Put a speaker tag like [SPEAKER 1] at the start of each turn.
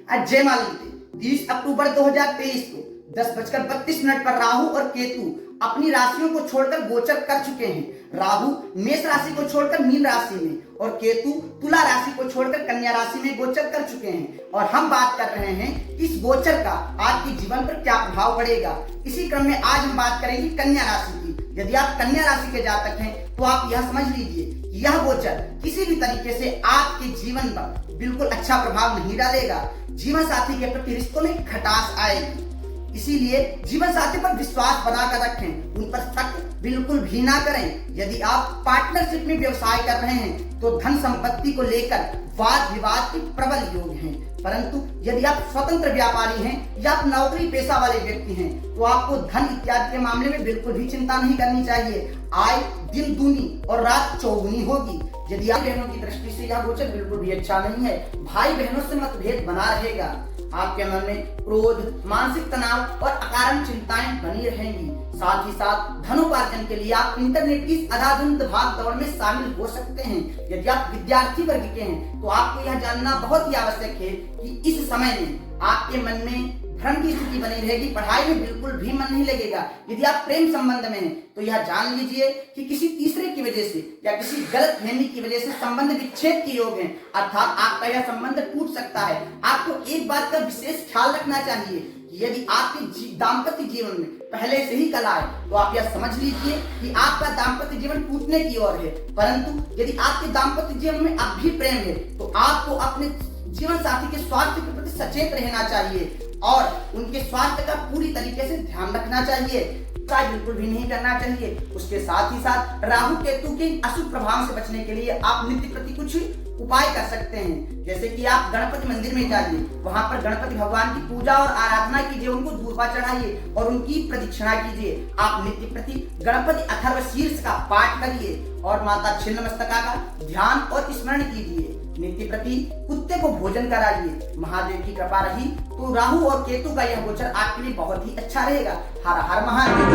[SPEAKER 1] आज जय माला दी 30 अक्टूबर 2023 को 10:32 पर राहु और केतु अपनी राशियों को छोड़कर गोचर कर चुके हैं। राहु मेष राशि को छोड़कर मीन राशि में और केतु तुला राशि को छोड़कर कन्या राशि में गोचर कर चुके हैं। और हम बात कर रहे हैं इस गोचर का आपके जीवन पर क्या प्रभाव पड़ेगा। इसी क्रम में आज हम बात करेंगे कन्या राशि की। यदि आप कन्या राशि के जातक हैं तो आप यह समझ लीजिए यह गोचर किसी भी तरीके से आपके जीवन पर बिल्कुल अच्छा प्रभाव नहीं डालेगा। जीवन साथी के प्रति रिश्तों में खटास आएगी, इसीलिए जीवन साथी पर विश्वास बनाकर रखें, उन पर शक बिल्कुल भी ना करें। यदि आप पार्टनरशिप में व्यवसाय कर रहे हैं तो धन संपत्ति को लेकर वाद विवाद के प्रबल योग हैं, परंतु यदि आप स्वतंत्र व्यापारी हैं या आप नौकरी पेशा वाले व्यक्ति हैं तो आपको धन इत्यादि के मामले में बिल्कुल भी चिंता नहीं करनी चाहिए। आय दिन दूनी और रात चौगुनी होगी। यदि आप बहनों की दृष्टि से यह गोचर बिल्कुल भी अच्छा नहीं है। भाई बहनों से मतभेद बना रहेगा, आपके मन में क्रोध, मानसिक तनाव और अकारण चिंताएं बनी रहेंगी। साथ ही साथ धनोपार्जन के लिए आप इंटरनेट की इस अधाधुंध भाग दौड़ में शामिल हो सकते हैं। यदि आप विद्यार्थी वर्ग के हैं तो आपको यह जानना बहुत ही आवश्यक है कि इस समय में आपके मन में भ्रम की स्थिति बनी रहेगी, पढ़ाई में बिल्कुल भी मन नहीं लगेगा। यदि आप प्रेम संबंध में हैं तो यह जान लीजिए कि किसी तीसरे की वजह से या किसी गलत फहमी की वजह से संबंध विच्छेद के योग हैं, अर्थात आपका यह संबंध टूट सकता है। आपको एक बात का विशेष ख्याल रखना चाहिए कि यदि आपके दाम्पत्य जीवन में पहले से ही कला है तो आप यह समझ लीजिए कि आपका दाम्पत्य जीवन टूटने की ओर है। परंतु यदि आपके दाम्पत्य जीवन में अब भी प्रेम है तो आपको अपने जीवन साथी के स्वास्थ्य के प्रति सचेत रहना चाहिए और उनके स्वास्थ्य का पूरी तरीके से ध्यान रखना चाहिए, बिल्कुल भी नहीं करना चाहिए। उसके साथ ही साथ राहु केतु के अशुभ प्रभाव से बचने के लिए आप नित्य प्रति कुछ उपाय कर सकते हैं। जैसे कि आप गणपति मंदिर में जाइए, वहां पर गणपति भगवान की पूजा और आराधना कीजिए, उनको दूर्वा चढ़ाइए और उनकी प्रदक्षिणा कीजिए। आप नित्य प्रति गणपति अथर्व शीर्ष का पाठ करिए और माता छिन्नमस्तका का ध्यान और स्मरण कीजिए। नित्य प्रति कुत्ते को भोजन कराइए। महादेव की कृपा रही तो राहु और केतु का यह गोचर आपके लिए बहुत ही अच्छा रहेगा। हर हर महादेव।